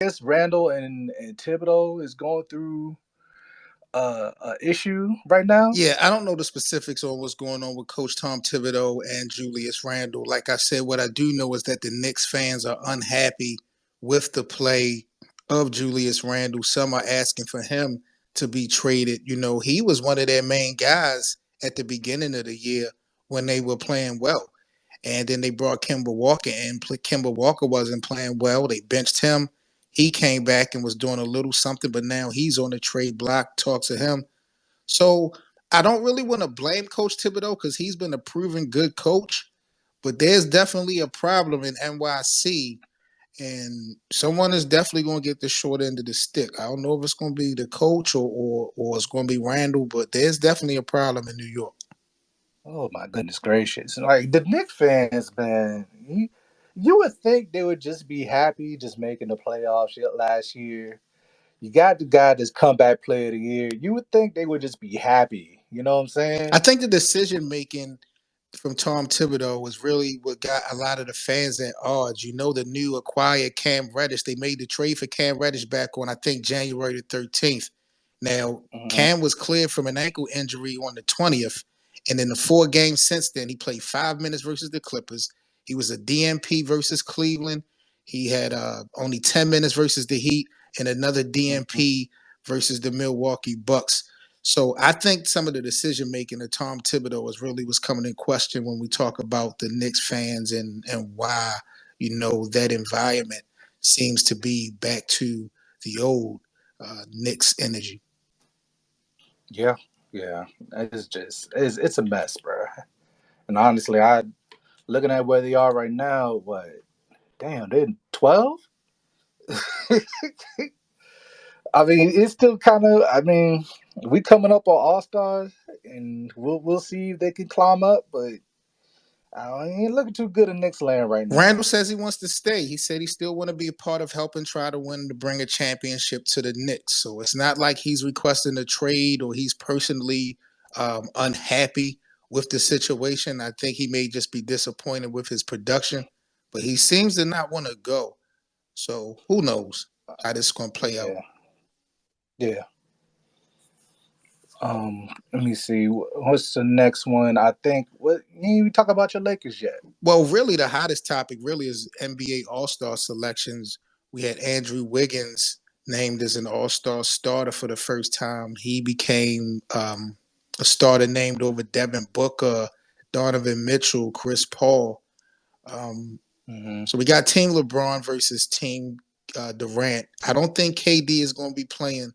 guess Randall and Thibodeau is going through a issue right now. Yeah, I don't know the specifics on what's going on with Coach Tom Thibodeau and Julius Randle. Like I said, what I do know is that the Knicks fans are unhappy with the play of Julius Randle. Some are asking for him to be traded. You know, he was one of their main guys at the beginning of the year when they were playing well. And then they brought Kemba Walker in. Kemba Walker wasn't playing well. They benched him. He came back and was doing a little something, but now he's on the trade block. Talk to him. So I don't really want to blame Coach Thibodeau because he's been a proven good coach, but there's definitely a problem in NYC, and someone is definitely going to get the short end of the stick. I don't know if it's going to be the coach or it's going to be Randall, but there's definitely a problem in New York. Oh my goodness gracious! Like the Knicks fans, man, you would think they would just be happy just making the playoffs last year. You got the guy that's comeback player of the year. You would think they would just be happy. You know what I'm I saying? think the decision making from Tom Thibodeau was really what got a lot of the fans at odds. You know, the new acquired Cam Reddish, they made the trade for Cam Reddish back on, I think, January the 13th. Now, Hmm. Cam was cleared from an ankle injury on the 20th. And in the 4 games since then, he played 5 minutes versus the Clippers. He was a DNP versus Cleveland. He had only 10 minutes versus the Heat and another DNP versus the Milwaukee Bucks. So I think some of the decision making of Tom Thibodeau was coming in question when we talk about the Knicks fans and why that environment seems to be back to the old Knicks energy. Yeah, yeah. It's just it's a mess, bro. And honestly, I looking at where they are right now. What? Damn, they're 12. I mean, it's still kind of. I mean, we coming up on All Stars, and we'll see if they can climb up. But I ain't looking too good in Knicks land right now. Randall says he wants to stay. He said he still want to be a part of helping try to win to bring a championship to the Knicks. So it's not like he's requesting a trade or he's personally unhappy with the situation. I think he may just be disappointed with his production, but he seems to not want to go. So who knows how this is going to play out. Yeah, yeah. Let me see. What's the next one? I think what you didn't even talk about your Lakers yet. Well, really, the hottest topic really is NBA All Star selections. We had Andrew Wiggins named as an All Star starter for the first time. He became a starter named over Devin Booker, Donovan Mitchell, Chris Paul. Um, Hmm. so we got Team LeBron versus Team Durant. I don't think KD is going to be playing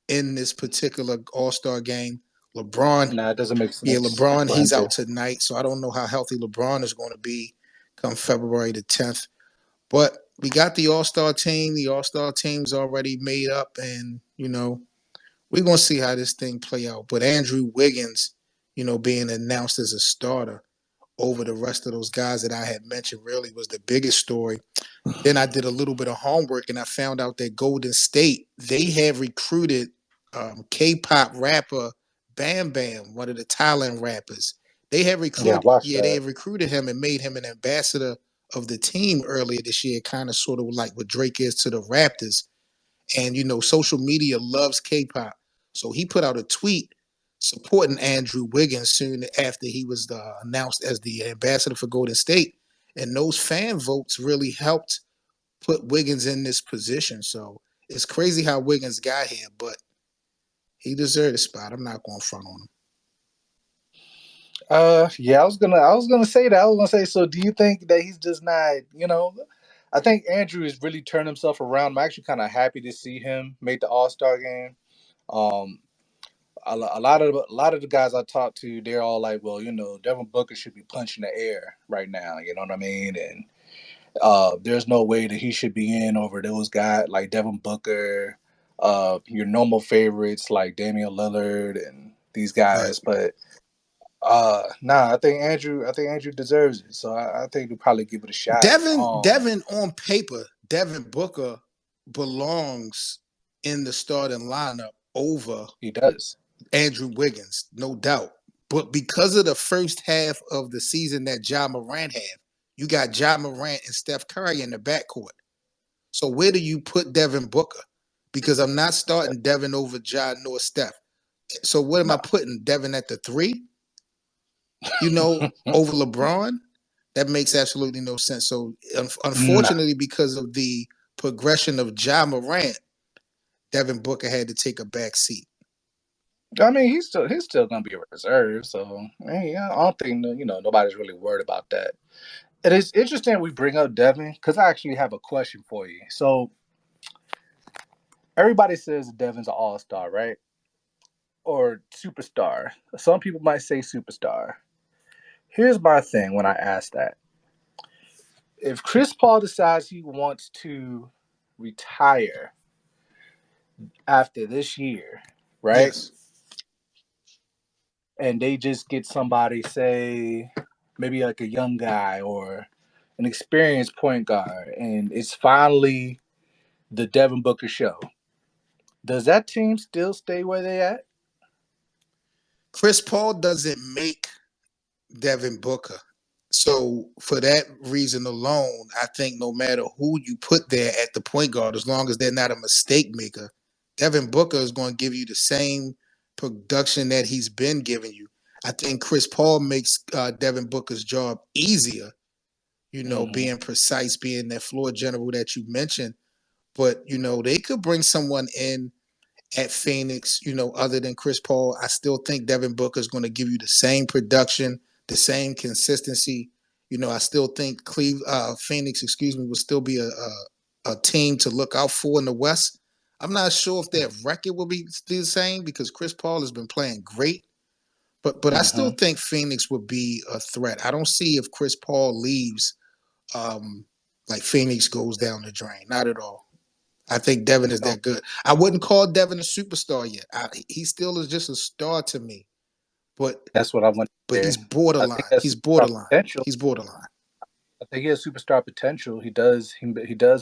in this particular All Star game. LeBron Nah, it doesn't make Yeah, sense LeBron, for him he's to. out tonight, so I don't know how healthy LeBron is going to be come February the 10th. But we got the All Star team. The All Star team's already made up, and we're gonna see how this thing play out. But Andrew Wiggins, being announced as a starter over the rest of those guys that I had mentioned, really was the biggest story. Then I did a little bit of homework, and I found out that Golden State they have recruited K-pop rapper Bam Bam, one of the Thailand rappers. Yeah, watch They that. have recruited him and made him an ambassador of the team earlier this year, kind of sort of like what Drake is to the Raptors. And social media loves K-pop, so he put out a tweet supporting Andrew Wiggins soon after he was announced as the ambassador for Golden State, and those fan votes really helped put Wiggins in this position. So it's crazy how Wiggins got here, but he deserved a spot. I'm not going to front on him. Yeah, I was gonna say that. I was gonna say. So, do you think that he's just not? I think Andrew has really turned himself around. I'm actually kind of happy to see him make the All Star game. Um, a lot of the guys I talked to, they're all like, well, Devin Booker should be punching the air right now. You know what I mean? And there's no way that he should be in over those guys like Devin Booker, your normal favorites like Damian Lillard and these Right. guys. But nah, I think Andrew deserves it. So I think we'll probably give it a shot. Devin on paper, Devin Booker belongs in the starting lineup over He does. Andrew Wiggins, no doubt. But because of the first half of the season that Ja Morant had, you got Ja Morant and Steph Curry in the backcourt. So where do you put Devin Booker? Because I'm not starting Devin over Ja nor Steph. So what am I No. putting Devin at the 3? Over LeBron? That makes absolutely no sense. So No. unfortunately, because of the progression of Ja Morant, Devin Booker had to take a back seat. I mean, he's still gonna be a reserve, so yeah, I don't think nobody's really worried about that. It is interesting we bring up Devin because I actually have a question for you. So everybody says Devin's an all star, right? Or superstar. Some people might say superstar. Here's my thing when I ask that: if Chris Paul decides he wants to retire after this year, right? Yes. And they just get somebody, say, maybe like a young guy or an experienced point guard, and it's finally the Devin Booker show. Does that team still stay where they at? Chris Paul doesn't make Devin Booker. So for that reason alone, I think no matter who you put there at the point guard, as long as they're not a mistake maker, Devin Booker is going to give you the same production that he's been giving you. I think Chris Paul makes Devin Booker's job easier, Mm-hmm. being precise, being that floor general that you mentioned. But, they could bring someone in at Phoenix, other than Chris Paul. I still think Devin Booker is going to give you the same production, the same consistency. I still think Phoenix, will still be a team to look out for in the West. I'm not sure if their record will be the same because Chris Paul has been playing great, but I still Mm-hmm. think Phoenix would be a threat. I don't see if Chris Paul leaves, um, like Phoenix goes down the drain. Not at all. I think Devin is Oh, that good. I wouldn't call Devin a superstar yet. He still is just a star to me, but that's what I want to he's hear. I think borderline. that's He's superstar borderline. potential. He's borderline. I think he has superstar potential. He does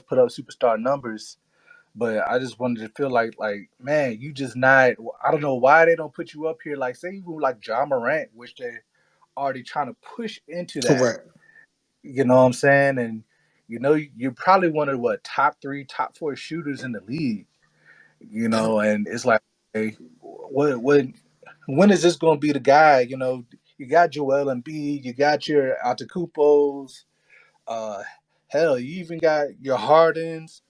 put up superstar numbers, but I just wanted to feel like man, you just not. I don't know why they don't put you up here. Like say even like John Morant, which they're already trying to push into that. Correct. You know what I'm saying? And you're probably one of what top three, top four shooters in the league. And And it's like, hey, what when is this going to be the guy? You got Joel Embiid, you got your Antetokounmpos, uh, hell, you even got your Hardens,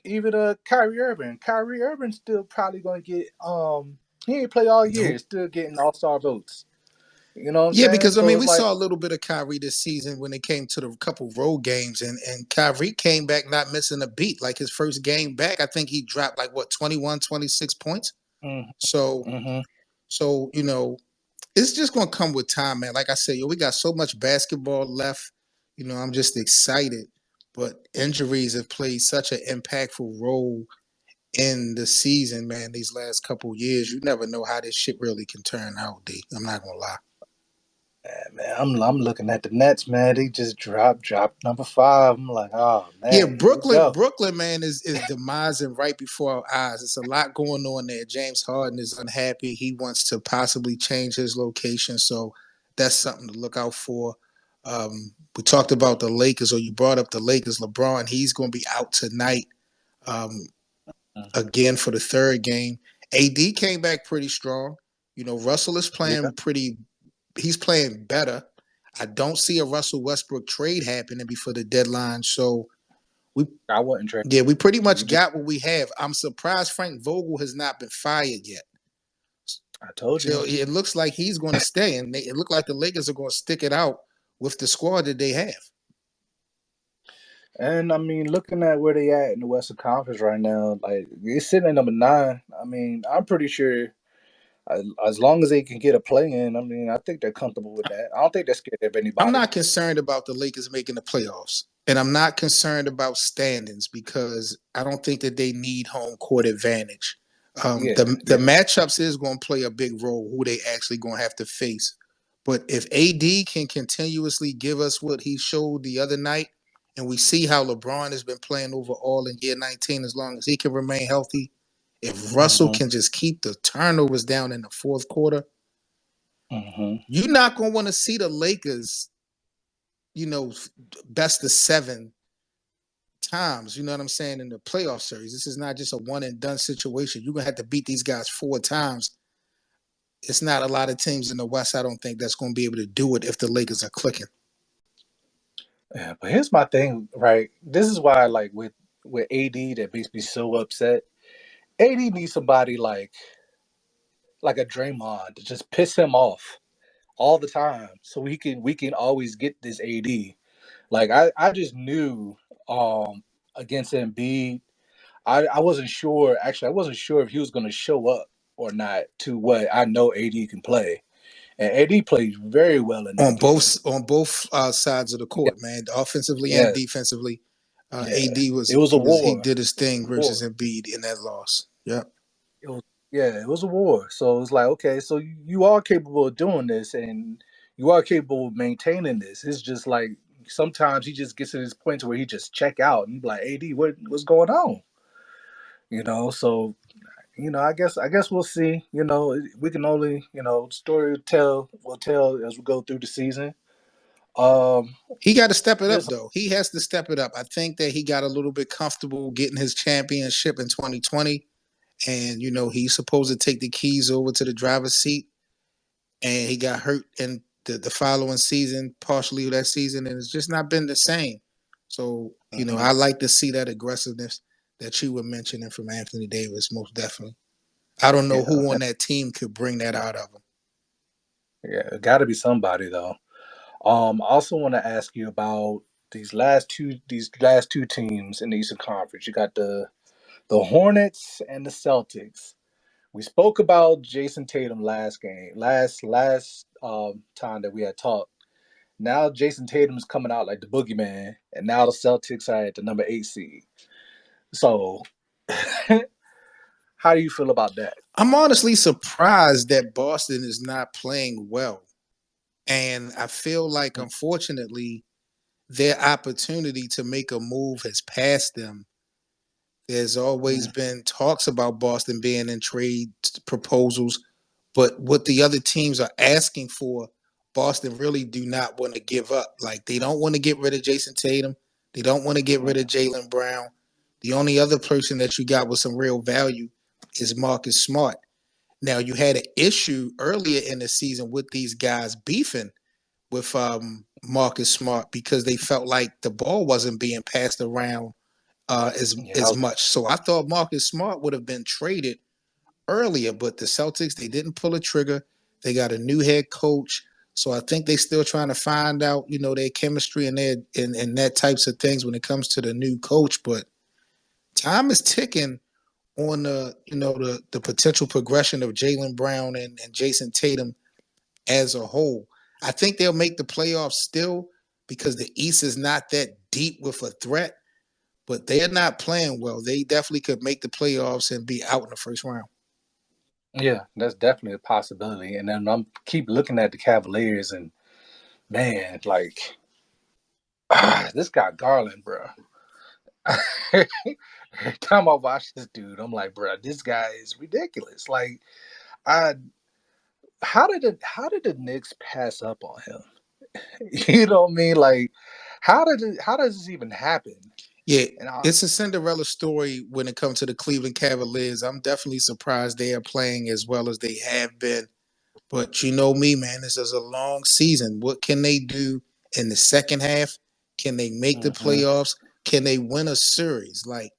even Kyrie Irving. Kyrie Irving's still probably going to get he ain't play all year, nope. still getting All Star votes. You know what I'm Yeah, saying? because So we it's like, saw a little bit of Kyrie this season when it came to the couple road games, and Kyrie came back not missing a beat. Like his first game back, I think he dropped like what 21, 26 points. mm-hmm, So mm-hmm. so it's just gonna come with time, man. Like I said, we got so much basketball left. I'm just excited. But injuries have played such an impactful role in the season, man, these last couple years. You never know how this shit really can turn out, D. I'm not gonna lie. Man, I'm looking at the Nets, man. They just dropped number 5. I'm like, oh Yeah, man, here we Brooklyn, go. Brooklyn, man, is demising right before our eyes. It's a lot going on there. James Harden is unhappy. He wants to possibly change his location, so that's something to look out for. We talked about the Lakers, or you brought up the Lakers. LeBron, he's going to be out tonight, um, again for the third game. AD came back pretty strong. Russell is Yeah, playing pretty. He's playing better. I don't see a Russell Westbrook trade happening before the deadline, so we I wasn't trading. yeah, we pretty We much just, got what we have. I'm surprised Frank Vogel has not been fired yet. I told you. So it looks like he's going to stay, and it looks like the Lakers are going to stick it out with the squad that they have. And I mean, looking at where they at in the Western Conference right now, like they're sitting at number 9. I mean, I'm pretty sure as long as they can get a play in, I mean, I think they're comfortable with that. I don't think they're scared of I'm anybody. not concerned about the Lakers making the playoffs, and I'm not concerned about standings because I don't think that they need home court advantage. Yeah, The yeah. matchups is going to play a big role who they actually going to have to face. But if AD can continuously give us what he showed the other night, and we see how LeBron has been playing overall in year 19, as long as he can remain healthy, if Russell Mm-hmm, can just keep the turnovers down in the fourth quarter, mm-hmm. you're not going to want to see the Lakers, you know, best of 7 times, you know what I'm saying, in the playoff series. This is not just a one and done situation. You're gonna have to beat these guys 4 times. It's not a lot of teams in the West, I don't think, that's gonna be able to do it if the Lakers are clicking. Yeah, but here's my thing, right? This is why, like with AD, that makes me so upset. AD needs somebody like a Draymond to just piss him off all the time, so we can always get this AD. Like I just knew against Embiid, I wasn't sure. Actually, I wasn't sure if he was going to show up or not to what I know AD can play, and AD plays very well in that game. On both sides of the Yeah, court, man, offensively and yeah, defensively. yeah. AD It was a he war. did his It was thing a war. versus Embiid in that loss. Yep. It was yeah, it was a war. So it's like, okay, so you are capable of doing this, and you are capable of maintaining this. It's just like sometimes he just gets to this point where he just check out and be like, AD, what's going on? So I guess we'll see. We can only story will tell as we go through the season. Um, He got to step it up there's though. He has to step it up. I think that he got a little bit comfortable getting his championship in 2020, and he's supposed to take the keys over to the driver's seat, and he got hurt in the following season, partially that season, and it's just not been the same. So Mhm. I like to see that aggressiveness that you were mentioning from Anthony Davis, most definitely. I don't know Yeah, who on that team could bring that out of him. yeah, got to be somebody though. I also want to ask you about these last two teams in the Eastern Conference. You got the Hornets and the Celtics. We spoke about Jason Tatum last time that we had talked. Now Jason Tatum's coming out like the boogeyman, and now the Celtics are at the number 8 seed. So, how do you feel about that? I'm honestly surprised that Boston is not playing well. And I feel like, unfortunately, their opportunity to make a move has passed them. There's always Mm, been talks about Boston being in trade proposals, but what the other teams are asking for, Boston really do not want to give up. Like, they don't want to get rid of Jason Tatum. They don't want to get rid of mm, Jaylen Brown. The only other person that you got with some real value is Marcus Smart. Now, you had an issue earlier in the season with these guys beefing with Marcus Smart because they felt like the ball wasn't being passed around yeah, as much. So I thought Marcus Smart would have been traded earlier, but the Celtics, they didn't pull a trigger. They got a new head coach. So I think they still trying to find out, their chemistry and that types of things when it comes to the new coach. But time is ticking on the potential progression of Jaylen Brown and Jason Tatum as a whole. I think they'll make the playoffs still because the East is not that deep with a threat, but they're not playing well. They definitely could make the playoffs and be out in the first round. yeah. That's definitely a possibility. And then I'm keep looking at the Cavaliers, and man, like this guy Garland, bro. Every time I watch this dude, I'm like, bro, this guy is ridiculous. Like, I how did the Knicks pass up on him? You know what I mean? Like, how does this even happen? Yeah, And I, it's a Cinderella story when it comes to the Cleveland Cavaliers. I'm definitely surprised they are playing as well as they have been. But you know me, man, this is a long season. What can they do in the second half? Can they make the mhm, playoffs? Can they win a series? Like,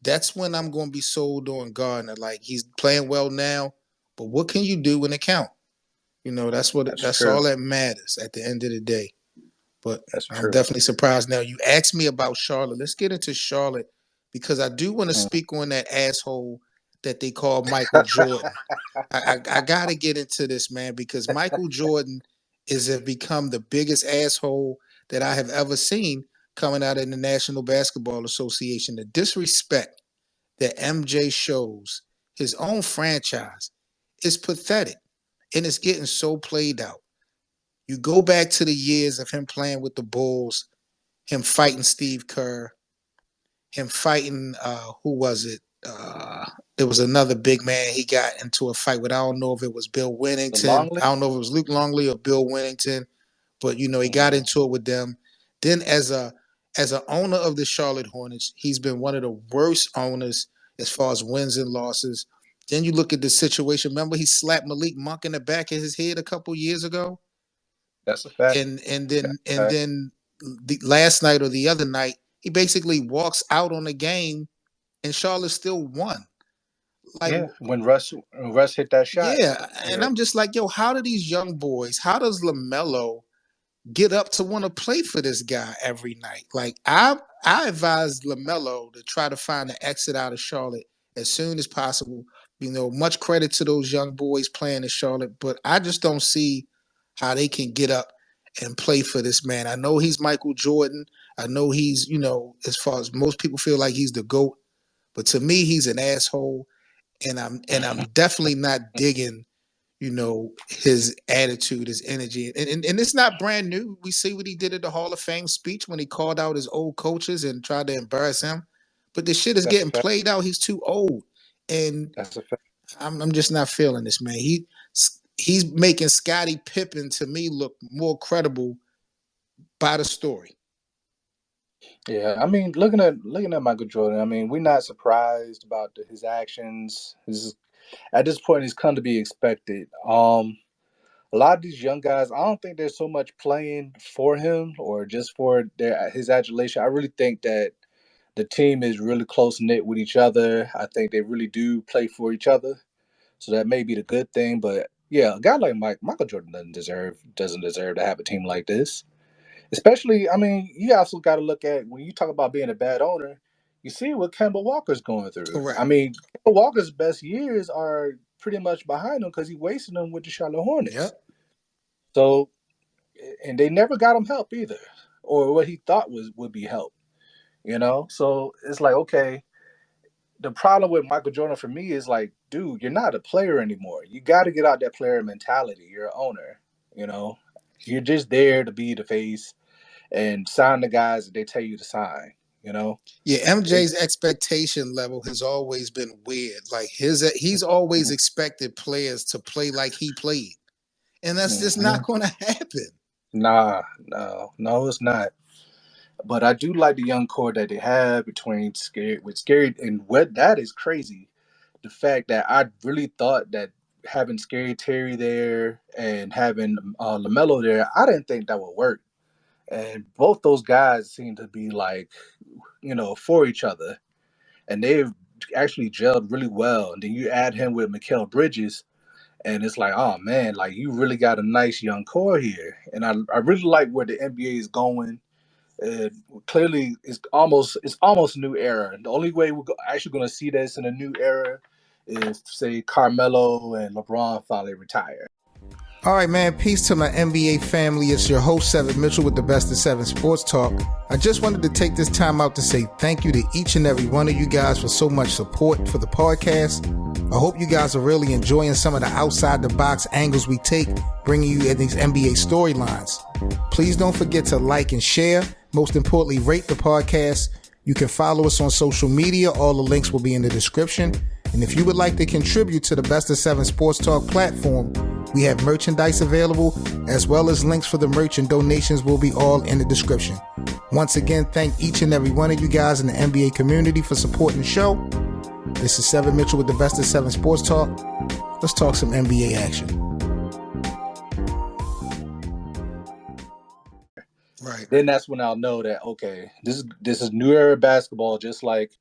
that's when I'm going to be sold on Gardner. Like, he's playing well now, but what can you do when it count? that's That's all true. that matters at the end of the day. But That's I'm true. definitely surprised. Now, you asked me about Charlotte. Let's get into Charlotte because I do want to Mm. speak on that asshole that they call Michael Jordan. I got to get into this, man, because Michael Jordan has become the biggest asshole that I have ever seen coming out of the National Basketball Association. The disrespect that MJ shows his own franchise is pathetic, and it's getting so played out. You go back to the years of him playing with the Bulls, him fighting Steve Kerr, him fighting who was it? There was another big man he got into a fight with. I don't know if it was Bill The Winnington. Longley. I don't know if it was Luke Longley or Bill Winnington, but he got Hmm. into it with them. Then as a as an owner of the Charlotte Hornets, he's been one of the worst owners as far as wins and losses. Then you look at the situation. Remember, he slapped Malik Monk in the back of his head a couple years ago, That's a fact. and That's then a fact. the last night or the other night, he basically walks out on the game, and Charlotte still won. Like, Yeah, when Russ hit that shot. yeah, and Yeah, I'm just like, yo, how do these young boys? How does LaMelo get up to want to play for this guy every night? Like, I advise LaMelo to try to find an exit out of Charlotte as soon as possible. You know, much credit to those young boys playing in Charlotte, but I just don't see how they can get up and play for this man. I know he's Michael Jordan. I know he's, you know, as far as most people feel like he's the GOAT, but to me, he's an asshole. And I'm definitely not digging, you know, his attitude, his energy. And it's not brand new. We see what he did at the Hall of Fame speech when he called out his old coaches and tried to embarrass him. But the shit is that's a getting fact. played out. He's too old. And That's a fact. I'm just not feeling this, man. He's making Scottie Pippen to me look more credible by the story. Yeah, I mean, looking at Michael Jordan, I mean, we're not surprised about his actions. At this point, it's come to be expected. A lot of these young guys, I don't think they're so much playing for him or just for his adulation. I really think that the team is really close knit with each other. I think they really do play for each other, so that may be the good thing. But yeah, a guy like Michael Jordan doesn't deserve to have a team like this. Especially, I mean, you also got to look at when you talk about being a bad owner. You see what Kemba Walker's going through. I Correct. mean, Kemba Walker's best years are pretty much behind him because he wasted them with the Charlotte Hornets. Yep. So, and they never got him help either, or what he thought would be help. So it's like, okay, the problem with Michael Jordan for me is like, dude, you're not a player anymore. You got to get out that player mentality. You're an owner. You know, you're just there to be the face and sign the guys that they tell you to sign. You know, Yeah, it, MJ's expectation level has always been weird. Like he's always expected players to play like he played. And that's just not mhm. going to happen. Nah, no, it's not. But I do like the young core that they have between Scary and what that is crazy. The fact that I really thought that having Scary Terry there and having Lamelo there, I didn't think that would work. And both those guys seem to be like, for each other, and they've actually gelled really well. And then you add him with Mikal Bridges, and it's like, oh man, like you really got a nice young core here. And I really like where the NBA is going. uh, Clearly it's almost a new era. The only way we're actually going to see this in a new era is say Carmelo and LeBron finally retire. All right, man. Peace to my NBA family. It's your host, Seven Mitchell, with the Best of Seven Sports Talk. I just wanted to take this time out to say thank you to each and every one of you guys for so much support for the podcast. I hope you guys are really enjoying some of the outside the box angles we take, bringing you in these NBA storylines. Please don't forget to like and share. Most importantly, rate the podcast. You can follow us on social media. All the links will be in the description. And if you would like to contribute to the Best of Seven Sports Talk platform, we have merchandise available, as well as links for the merch, and donations will be all in the description. Once again, thank each and every one of you guys in the NBA community for supporting the show. This is Seven Mitchell with the Best of Seven Sports Talk. Let's talk some NBA action. Right. Then that's when I'll know that okay, this is new era basketball, just like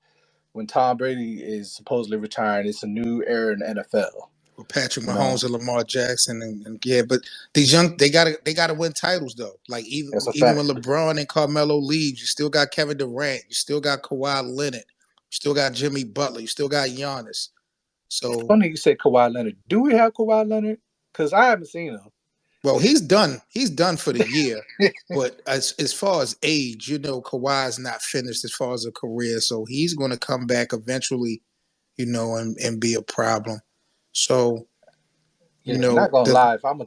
when Tom Brady is supposedly retiring. It's a new era in the NFL. With Patrick You know, Mahomes and Lamar Jackson, and yeah, but these young they gotta win titles though. Like even that's a even fact. when LeBron and Carmelo leaves, you still got Kevin Durant, you still got Kawhi Leonard, you still got Jimmy Butler, you still got Giannis. It's So funny you said Kawhi Leonard. Do we have Kawhi Leonard? Because I haven't seen him. well, he's done. He's done for the year. But as far as age, you know, Kawhi's not finished as far as a career, so he's going to come back eventually, you know, and be a problem. So you Yeah, know not gonna the lie. If I'm the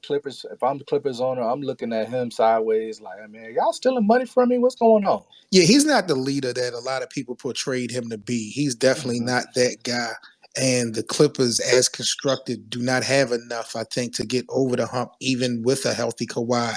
Clippers owner, I'm looking at him sideways, like, I mean, y'all stealing money from me? What's going on? Yeah, he's not the leader that a lot of people portrayed him to be. He's definitely Mhm. not that guy. And the Clippers, as constructed, do not have enough, I think, to get over the hump, even with a healthy Kawhi.